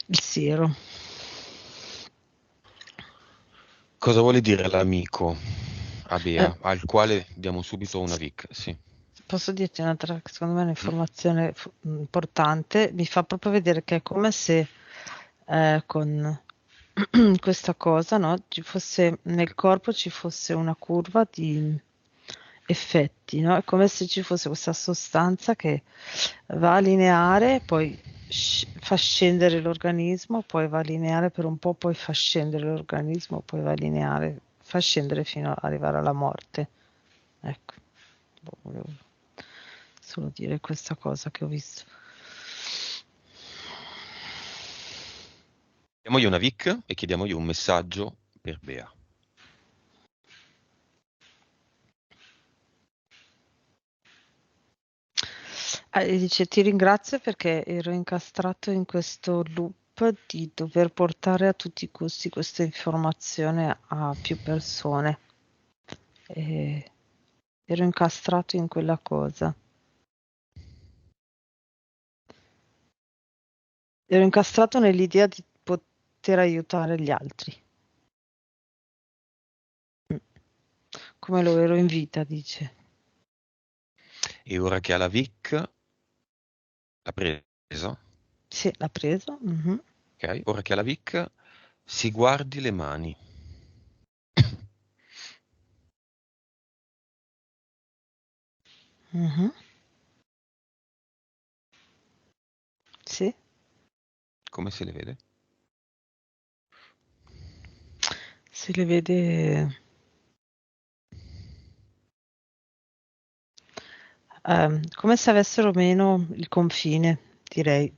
il siero. Cosa vuole dire l'amico a Eh, Bea, al quale diamo subito una VIC? Sì. Posso dirti un'altra, secondo me, un'informazione importante, mi fa proprio vedere che è come se con questa cosa, no, ci fosse nel corpo ci fosse una curva di effetti, no? È come se ci fosse questa sostanza che va a lineare, poi fa scendere l'organismo, poi va a lineare per un po', poi fa scendere l'organismo, poi va a lineare, fa scendere fino ad arrivare alla morte. Ecco, volevo solo dire questa cosa che ho visto. Diamogli una VIC e chiediamogli un messaggio per Bea. E dice ti ringrazio perché ero incastrato in questo loop di dover portare a tutti i costi questa informazione a più persone. E ero incastrato in quella cosa. Ero incastrato nell'idea di poter aiutare gli altri. Mm. Come lo ero in vita, dice. E ora che ha la VIC, l'ha presa, Sì, l'ha preso. Mhm. ok? Ora che ha la VIC, si guardi le mani. Mhm. Sì. Come se le vede? Se le vede come se avessero meno il confine, direi,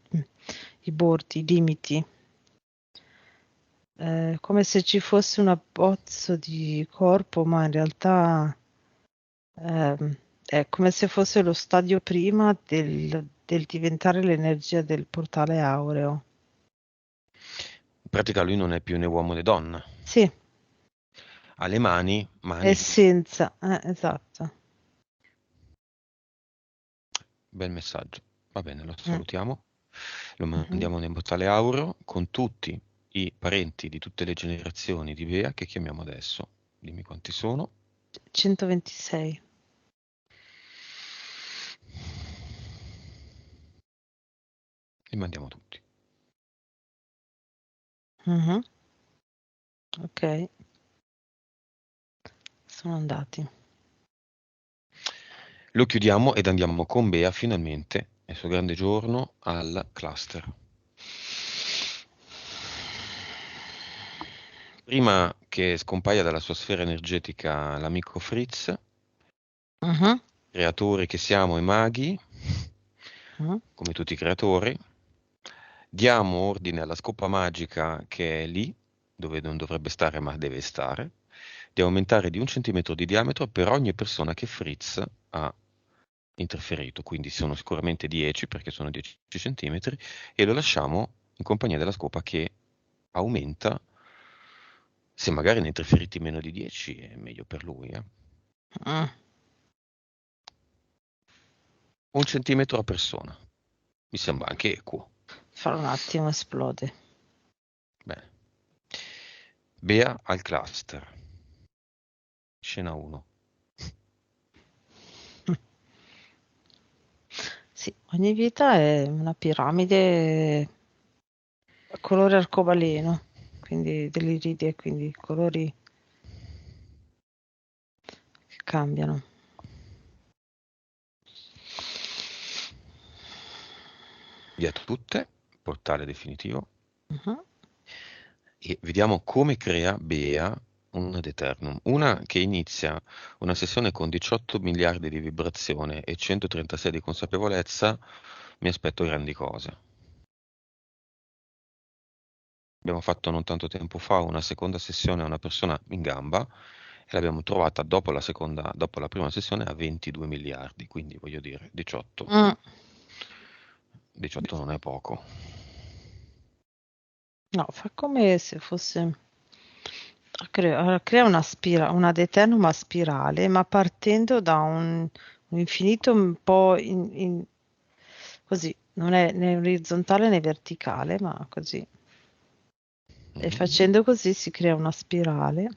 i bordi, i limiti. Come se ci fosse un abbozzo di corpo, ma in realtà è come se fosse lo stadio prima del diventare l'energia del portale aureo. In pratica lui non è più né uomo né donna. Sì, Ha le mani, è mani. senza, esatto. Bel messaggio. Va bene, lo Mm, salutiamo. Lo mhm. mandiamo nel portale aureo con tutti i parenti di tutte le generazioni di Bea che chiamiamo adesso. Dimmi quanti sono. 126. Li mandiamo tutti. Mhm. Ok, sono andati. Lo chiudiamo ed andiamo con Bea finalmente, nel suo grande giorno, al cluster. Prima che scompaia dalla sua sfera energetica l'amico Fritz, Mhm, creatori che siamo e maghi, mhm. come tutti i creatori, diamo ordine alla scopa magica che è lì, dove non dovrebbe stare ma deve stare, di aumentare di 1 centimetro di diametro per ogni persona che Fritz ha interferito, quindi sono sicuramente 10 perché sono 10 centimetri e lo lasciamo in compagnia della scopa che aumenta. Se magari ne ha interferiti meno di 10 è meglio per lui. Mm. 1 centimetro a persona. Mi sembra anche equo. Fra un attimo esplode. Bene. Bea al cluster. Scena 1. Sì, ogni vita è una piramide a colore arcobaleno, quindi dell'iridie, quindi colori che cambiano. Via tutte, portale definitivo. Mhm. E vediamo come crea Bea un ad eternum. Una che inizia una sessione con 18 miliardi di vibrazione e 136 di consapevolezza, mi aspetto grandi cose. Abbiamo fatto non tanto tempo fa una seconda sessione a una persona in gamba e l'abbiamo trovata dopo la prima sessione a 22 miliardi, quindi voglio dire 18. Mm. 18 non è poco. No, fa come se fosse crea una ad eternum a spirale, ma partendo da un infinito un po' così, non è né orizzontale né verticale, ma così. E Mhm. facendo così si crea una spirale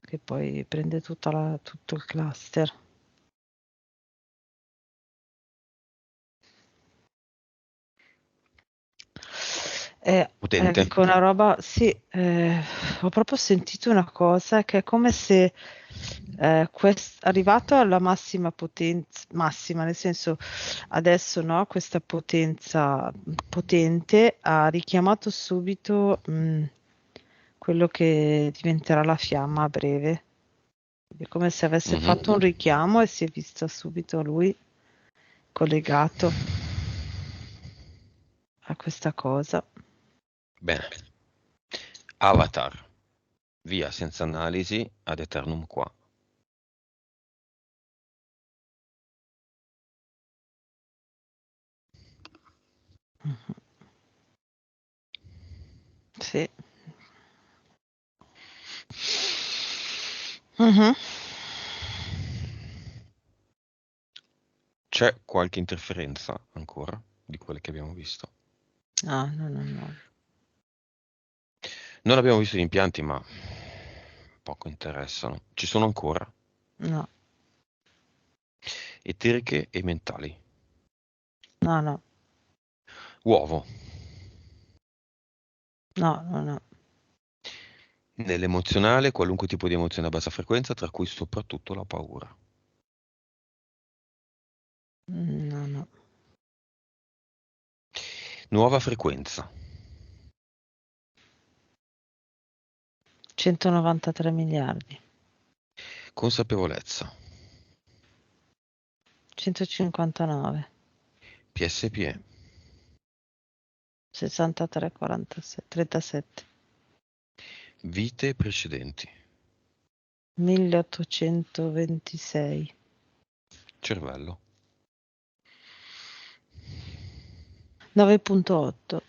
che poi prende tutto il cluster. Potente. Dico una roba, sì, ho proprio sentito una cosa che è come se arrivato alla massima potenza, massima, nel senso adesso no, questa potenza potente ha richiamato subito quello che diventerà la fiamma a breve. È come se avesse Mhm. fatto un richiamo e si è visto subito lui collegato a questa cosa. Bene. Avatar. Via senza analisi ad eternum qua. Mhm. Sì. Mhm. C'è qualche interferenza ancora di quelle che abbiamo visto? Ah, no, no, no, Non abbiamo visto gli impianti, ma poco interessano. Ci sono ancora no, eteriche e mentali. no, no, Uovo. no, no, no, Nell'emozionale, qualunque tipo di emozione a bassa frequenza, tra cui soprattutto la paura. no, no. Nuova frequenza. 193 miliardi, Consapevolezza. 159, PSPE. 63, 47, 37, Vite precedenti. 1826, Cervello. 9.8.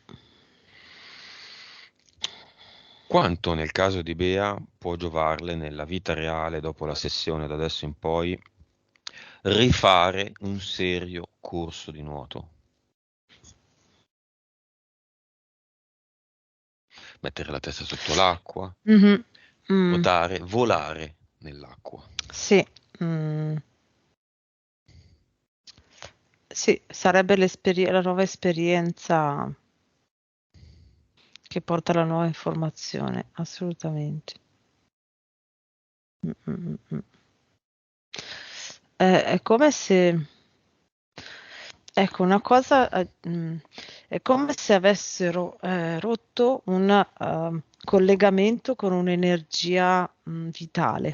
Quanto nel caso di Bea può giovarle nella vita reale dopo la sessione da adesso in poi rifare un serio corso di nuoto? Mettere la testa sotto l'acqua, Mhm. Mm, nuotare, volare nell'acqua. sì, mm, sì, sarebbe la nuova esperienza che porta alla nuova informazione, assolutamente. Mm, mm, mm, mm. È come se, ecco, una cosa, è come se avessero rotto un collegamento con un'energia vitale,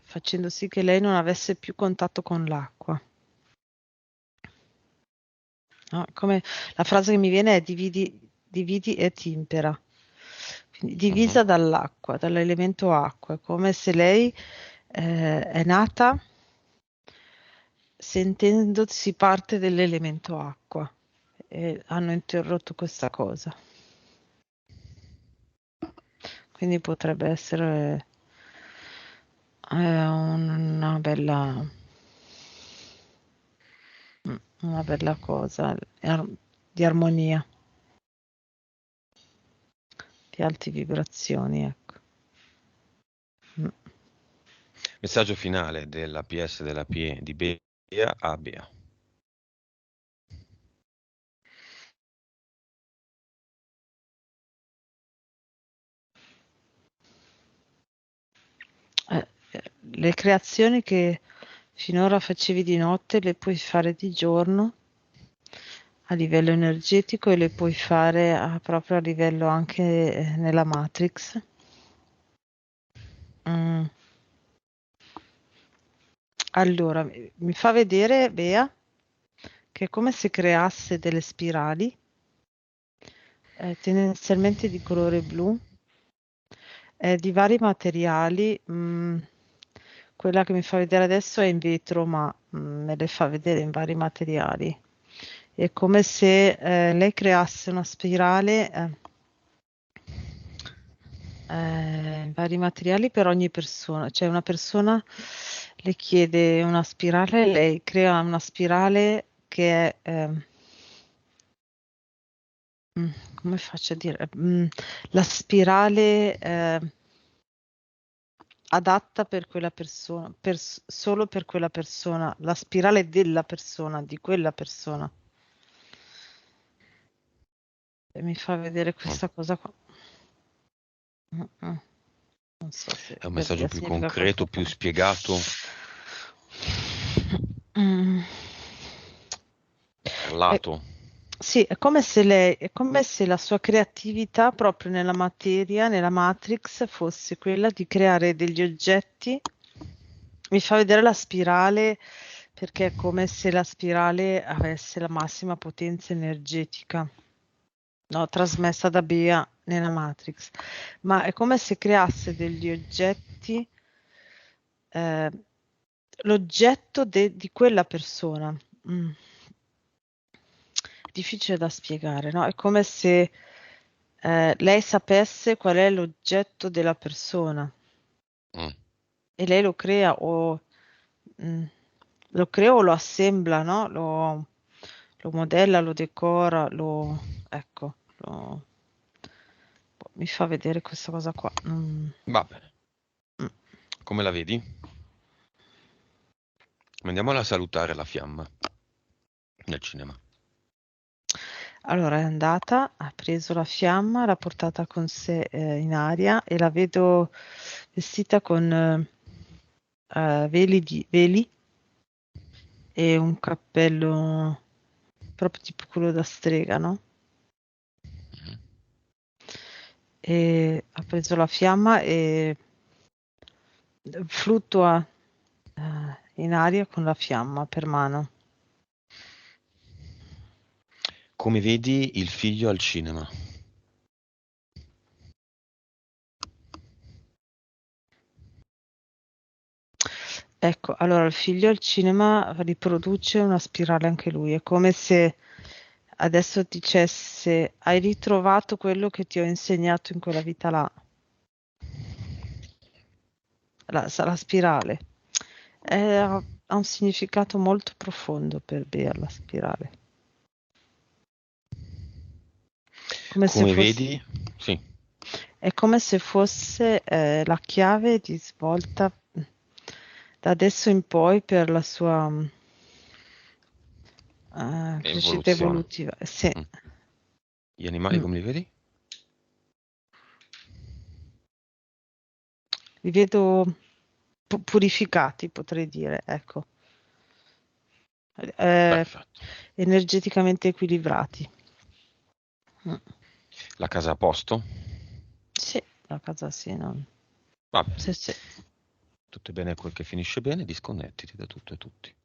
facendo sì che lei non avesse più contatto con l'acqua. No? Come la frase che mi viene è dividi et impera. Quindi Mhm. divisa dall'acqua, dall'elemento acqua, è come se lei è nata sentendosi parte dell'elemento acqua e hanno interrotto questa cosa. Quindi potrebbe essere una bella cosa di armonia. di alte vibrazioni, ecco. Messaggio finale della PS della PE di Bea a Bea. Le creazioni che finora facevi di notte le puoi fare di giorno a livello energetico e le puoi fare proprio a livello anche nella Matrix. Allora, mi fa vedere Bea che è come se creasse delle spirali, tendenzialmente di colore blu, di vari materiali. Quella che mi fa vedere adesso è in vetro, ma me le fa vedere in vari materiali. È come se lei creasse una spirale in vari materiali per ogni persona. Cioè una persona le chiede una spirale, lei crea una spirale che è... come faccio a dire? La spirale adatta per quella persona, solo per quella persona, la spirale della persona, di quella persona. E mi fa vedere questa cosa qua. Non so se È un per messaggio te più significa concreto, più qualcosa. spiegato, parlato. Sì, è come se è come se la sua creatività proprio nella materia, nella Matrix, fosse quella di creare degli oggetti. Mi fa vedere la spirale perché è come se la spirale avesse la massima potenza energetica, no, trasmessa da Bea nella Matrix, ma è come se creasse degli oggetti, eh, l'oggetto di quella persona. Difficile da spiegare, no? È come se lei sapesse qual è l'oggetto della persona Mm. e lei lo crea o lo assembla, no? Lo modella, lo decora, ecco, mi fa vedere questa cosa qua. Va bene. Come la vedi? Andiamola a salutare la fiamma nel cinema. Allora è andata, ha preso la fiamma, l'ha portata con sé in aria e la vedo vestita con veli e un cappello proprio tipo quello da strega, no? E ha preso la fiamma e fluttua in aria con la fiamma per mano. Come vedi il figlio al cinema? Ecco, allora il figlio al cinema riproduce una spirale anche lui, è come se adesso dicesse hai ritrovato quello che ti ho insegnato in quella vita là, la spirale. Ha un significato molto profondo per Bea la spirale. Come se Come fosse, vedi? Sì. è come se fosse la chiave di svolta da adesso in poi per la sua crescita Evoluzione. evolutiva. Sì. Mm. Gli animali Mm. come li vedi? Li vedo purificati, potrei dire, ecco. Perfetto. Energeticamente equilibrati. La casa a posto? Sì, la casa sì, no? Va bene. Sì, sì. Tutto è bene quel che finisce bene, disconnettiti da tutto e tutti.